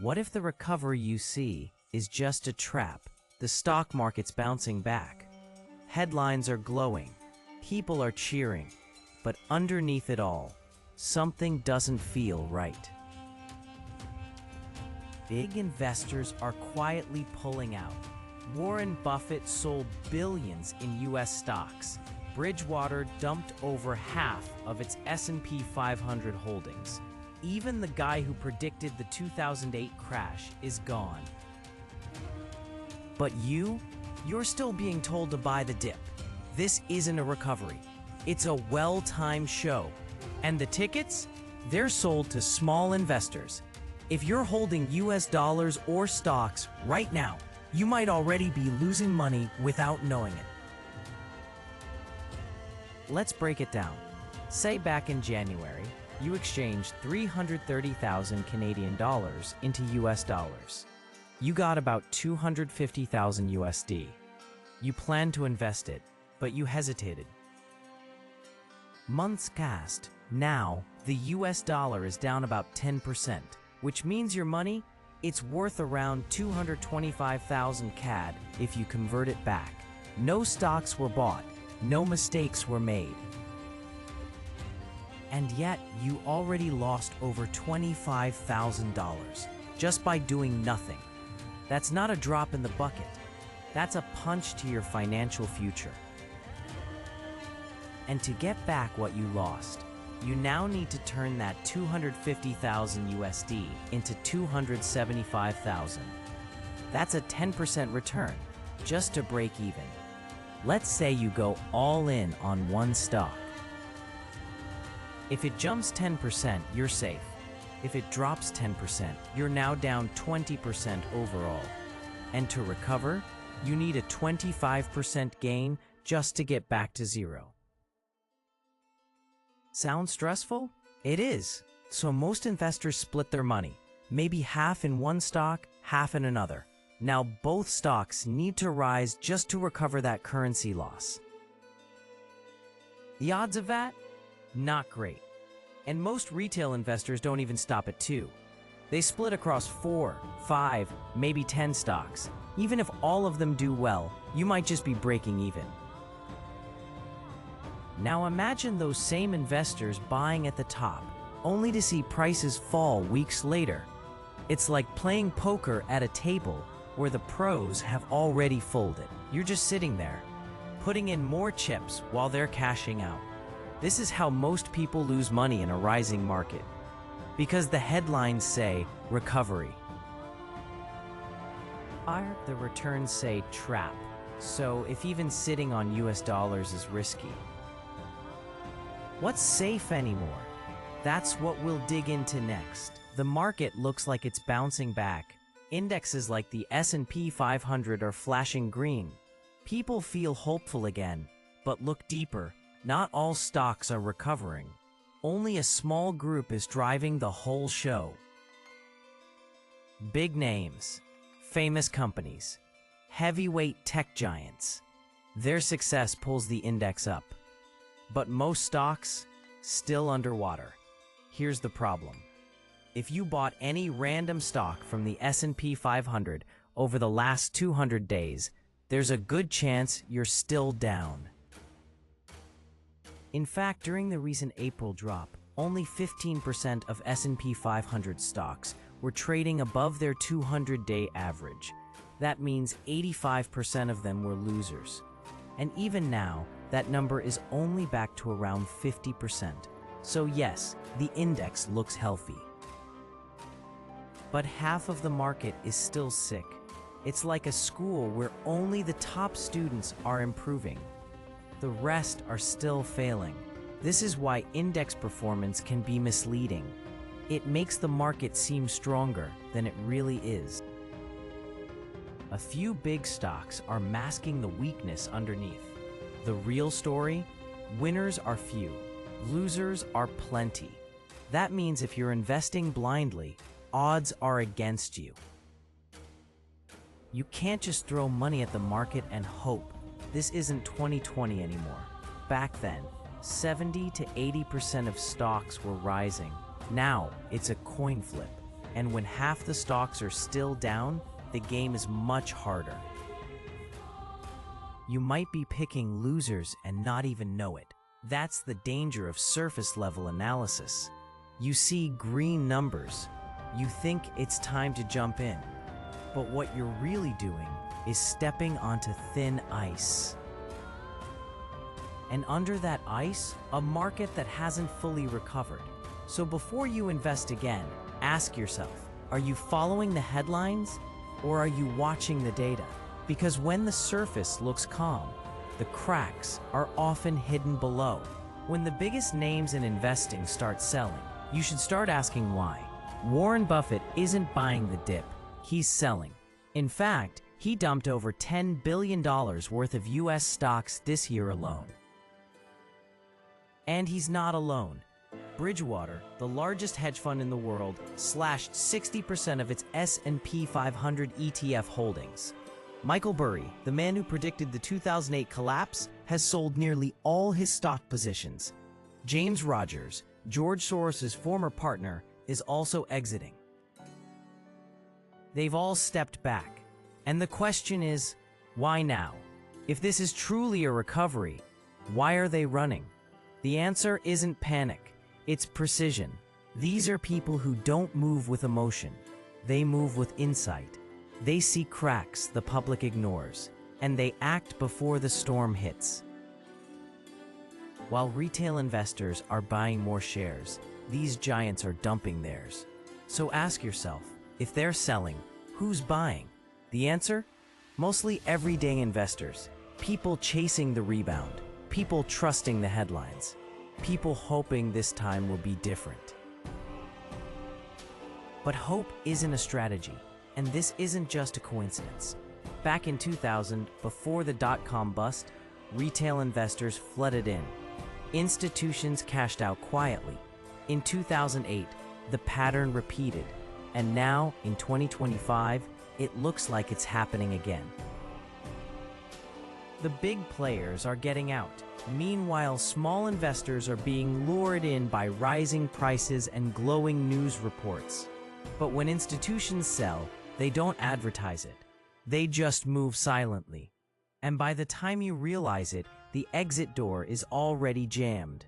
What if the recovery you see is just a trap? The stock market's bouncing back. Headlines are glowing. People are cheering. But underneath it all, something doesn't feel right. Big investors are quietly pulling out. Warren Buffett sold billions in US stocks. Bridgewater dumped over half of its S&P 500 holdings. Even the guy who predicted the 2008 crash is gone. But you're still being told to buy the dip. This isn't a recovery. It's a well-timed show. And the tickets? They're sold to small investors. If you're holding US dollars or stocks right now, you might already be losing money without knowing it. Let's break it down. Say back in January, you exchanged 330,000 Canadian dollars into US dollars. You got about 250,000 USD. You planned to invest it, but you hesitated. Months passed. Now, the US dollar is down about 10%, which means your money, it's worth around 225,000 CAD if you convert it back. No stocks were bought, no mistakes were made. And yet, you already lost over $25,000 just by doing nothing. That's not a drop in the bucket. That's a punch to your financial future. And to get back what you lost, you now need to turn that 250,000 USD into 275,000. That's a 10% return, just to break even. Let's say you go all in on one stock. If it jumps 10%, you're safe. If it drops 10%, you're now down 20% overall. And to recover, you need a 25% gain just to get back to zero. Sound stressful? It is. So most investors split their money, maybe half in one stock, half in another. Now both stocks need to rise just to recover that currency loss. The odds of that? Not great. And most retail investors don't even stop at 2. They split across 4, 5, maybe 10 stocks. Even if all of them do well, you might just be breaking even. Now imagine those same investors buying at the top, only to see prices fall weeks later. It's like playing poker at a table where the pros have already folded. You're just sitting there, putting in more chips while they're cashing out. This is how most people lose money in a rising market, because the headlines say recovery. The returns say trap, so if even sitting on US dollars is risky. What's safe anymore? That's what we'll dig into next. The market looks like it's bouncing back. Indexes like the S&P 500 are flashing green. People feel hopeful again, but look deeper. Not all stocks are recovering. Only a small group is driving the whole show. Big names, famous companies, heavyweight tech giants. Their success pulls the index up. But most stocks, still underwater. Here's the problem. If you bought any random stock from the S&P 500 over the last 200 days, there's a good chance you're still down. In fact, during the recent April drop, only 15% of S&P 500 stocks were trading above their 200-day average. That means 85% of them were losers. And even now, that number is only back to around 50%. So yes, the index looks healthy. But half of the market is still sick. It's like a school where only the top students are improving. The rest are still failing. This is why index performance can be misleading. It makes the market seem stronger than it really is. A few big stocks are masking the weakness underneath. The real story? Winners are few. Losers are plenty. That means if you're investing blindly, odds are against you. You can't just throw money at the market and hope. This isn't 2020 anymore. Back then, 70 to 80% of stocks were rising. Now, it's a coin flip. And when half the stocks are still down, the game is much harder. You might be picking losers and not even know it. That's the danger of surface-level analysis. You see green numbers. You think it's time to jump in. But what you're really doing is stepping onto thin ice. And under that ice, a market that hasn't fully recovered. So before you invest again, ask yourself, are you following the headlines or are you watching the data? Because when the surface looks calm, the cracks are often hidden below. When the biggest names in investing start selling, you should start asking why. Warren Buffett isn't buying the dip, he's selling. In fact, he dumped over $10 billion worth of US stocks this year alone. And he's not alone. Bridgewater, the largest hedge fund in the world, slashed 60% of its S&P 500 ETF holdings. Michael Burry, the man who predicted the 2008 collapse, has sold nearly all his stock positions. James Rogers, George Soros's former partner, is also exiting. They've all stepped back. And the question is, why now? If this is truly a recovery, why are they running? The answer isn't panic, it's precision. These are people who don't move with emotion. They move with insight. They see cracks the public ignores, and they act before the storm hits. While retail investors are buying more shares, these giants are dumping theirs. So ask yourself, if they're selling, who's buying? The answer? Mostly everyday investors, people chasing the rebound, people trusting the headlines, people hoping this time will be different. But hope isn't a strategy, and this isn't just a coincidence. Back in 2000, before the dot-com bust, retail investors flooded in. Institutions cashed out quietly. In 2008, the pattern repeated, and now, in 2025, it looks like it's happening again. The big players are getting out. Meanwhile, small investors are being lured in by rising prices and glowing news reports. But when institutions sell, they don't advertise it. They just move silently. And by the time you realize it, the exit door is already jammed.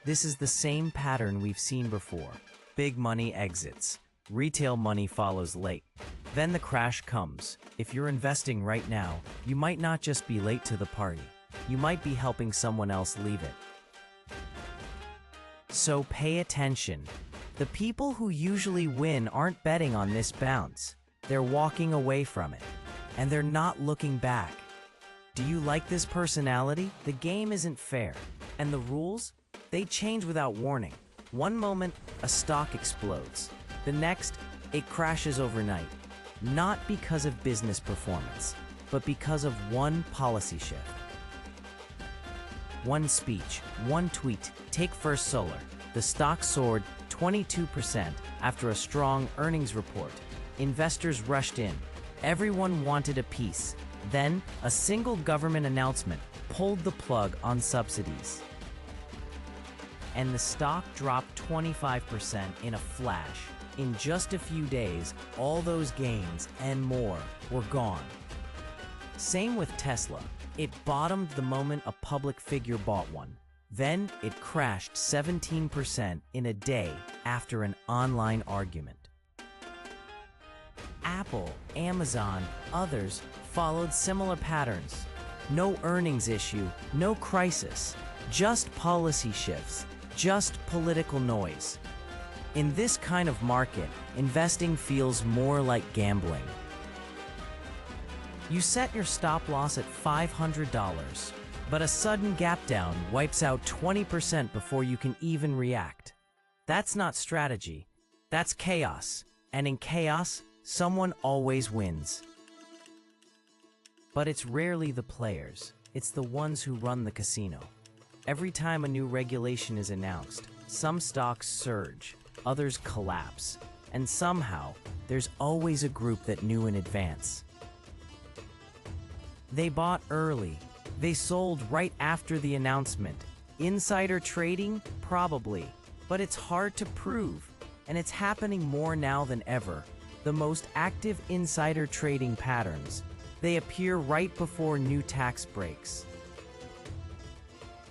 This is the same pattern we've seen before. Big money exits. Retail money follows late. Then the crash comes. If you're investing right now, you might not just be late to the party. You might be helping someone else leave it. So pay attention. The people who usually win aren't betting on this bounce. They're walking away from it. And they're not looking back. Do you like this personality? The game isn't fair. And the rules? They change without warning. One moment, a stock explodes. The next, it crashes overnight. Not because of business performance, but because of one policy shift. One speech, one tweet. Take First Solar. The stock soared 22% after a strong earnings report. Investors rushed in. Everyone wanted a piece. Then, a single government announcement pulled the plug on subsidies. And the stock dropped 25% in a flash. In just a few days, all those gains and more were gone. Same with Tesla. It bottomed the moment a public figure bought one. Then it crashed 17% in a day after an online argument. Apple, Amazon, others followed similar patterns. No earnings issue, no crisis, just policy shifts, just political noise. In this kind of market, investing feels more like gambling. You set your stop loss at $500, but a sudden gap down wipes out 20% before you can even react. That's not strategy, that's chaos. And in chaos, someone always wins. But it's rarely the players, it's the ones who run the casino. Every time a new regulation is announced, some stocks surge, others collapse, and somehow, there's always a group that knew in advance. They bought early. They sold right after the announcement. Insider trading? Probably. But it's hard to prove. and it's happening more now than ever. The most active insider trading patterns, they appear right before new tax breaks,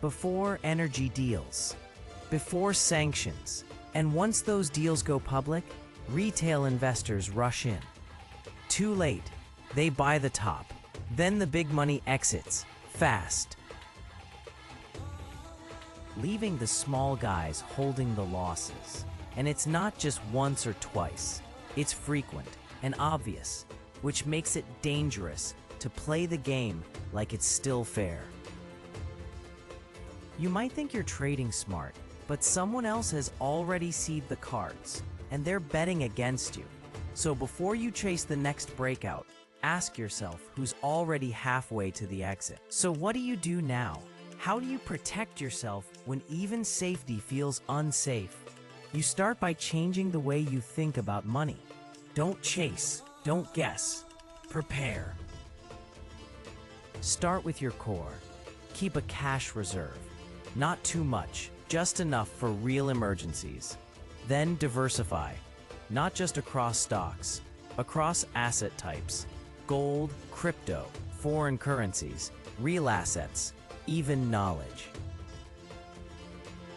before energy deals, before sanctions, and once those deals go public, retail investors rush in. Too late, they buy the top, then the big money exits, fast, leaving the small guys holding the losses. And it's not just once or twice, it's frequent and obvious, which makes it dangerous to play the game like it's still fair. You might think you're trading smart, but someone else has already seen the cards, and they're betting against you. So before you chase the next breakout, ask yourself who's already halfway to the exit. So what do you do now? How do you protect yourself when even safety feels unsafe? You start by changing the way you think about money. Don't chase, don't guess, prepare. Start with your core. Keep a cash reserve. Not too much, just enough for real emergencies. Then diversify, not just across stocks, across asset types, gold, crypto, foreign currencies, real assets, even knowledge.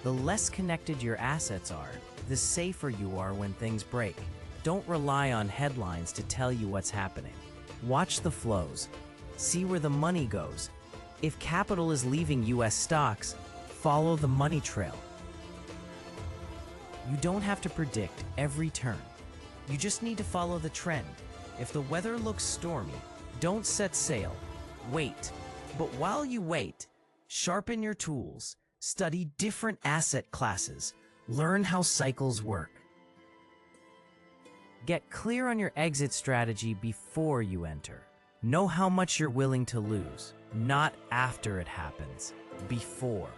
The less connected your assets are, the safer you are when things break. Don't rely on headlines to tell you what's happening. Watch the flows. See where the money goes. If capital is leaving US stocks, follow the money trail. You don't have to predict every turn. You just need to follow the trend. If the weather looks stormy, don't set sail. Wait. But while you wait, sharpen your tools. Study different asset classes. Learn how cycles work. Get clear on your exit strategy before you enter. Know how much you're willing to lose, not after it happens, before.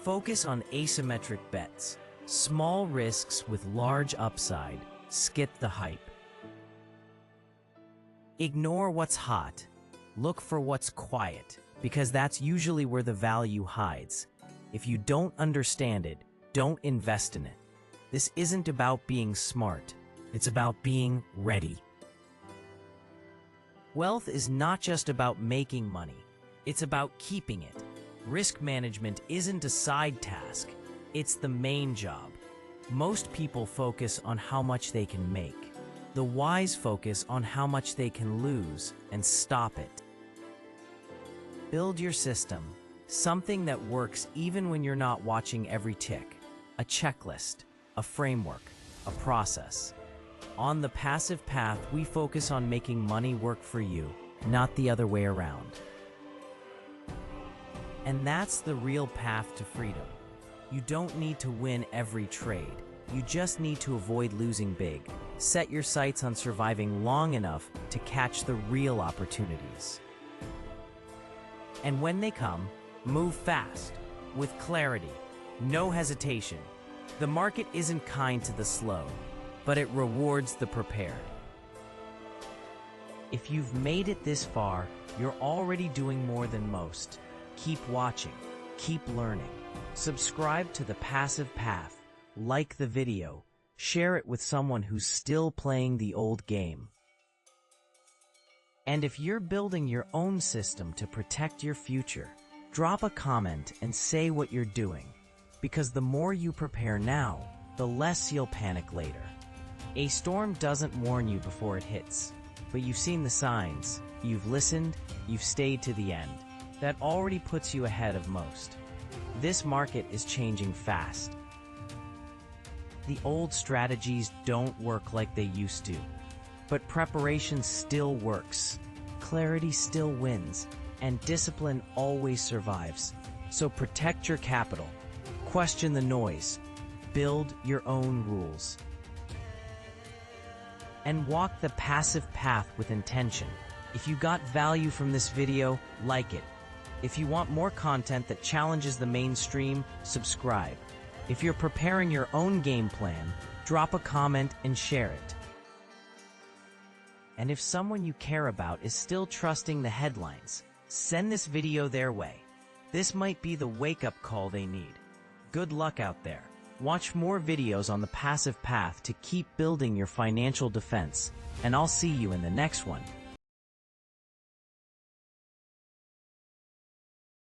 Focus on asymmetric bets, small risks with large upside. Skip the hype. Ignore what's hot. Look for what's quiet, because that's usually where the value hides. If you don't understand it, don't invest in it. This isn't about being smart. It's about being ready. Wealth is not just about making money. It's about keeping it. Risk management isn't a side task. It's the main job. Most people focus on how much they can make. The wise focus on how much they can lose and stop it. Build your system, something that works even when you're not watching every tick. A checklist, a framework, a process. On the passive path, we focus on making money work for you, not the other way around. And that's the real path to freedom. You don't need to win every trade. You just need to avoid losing big. Set your sights on surviving long enough to catch the real opportunities. And when they come, move fast, with clarity, no hesitation. The market isn't kind to the slow, but it rewards the prepared. If you've made it this far, you're already doing more than most. Keep watching, keep learning. Subscribe to The Passive Path, like the video, share it with someone who's still playing the old game. And if you're building your own system to protect your future, drop a comment and say what you're doing. Because the more you prepare now, the less you'll panic later. A storm doesn't warn you before it hits, but you've seen the signs, you've listened, you've stayed to the end. That already puts you ahead of most. This market is changing fast. The old strategies don't work like they used to, but preparation still works, clarity still wins, and discipline always survives. So protect your capital, question the noise, build your own rules, and walk the passive path with intention. If you got value from this video, like it. If you want more content that challenges the mainstream, subscribe. If you're preparing your own game plan, drop a comment and share it. And if someone you care about is still trusting the headlines, send this video their way. This might be the wake-up call they need. Good luck out there. Watch more videos on the passive path to keep building your financial defense, and I'll see you in the next one.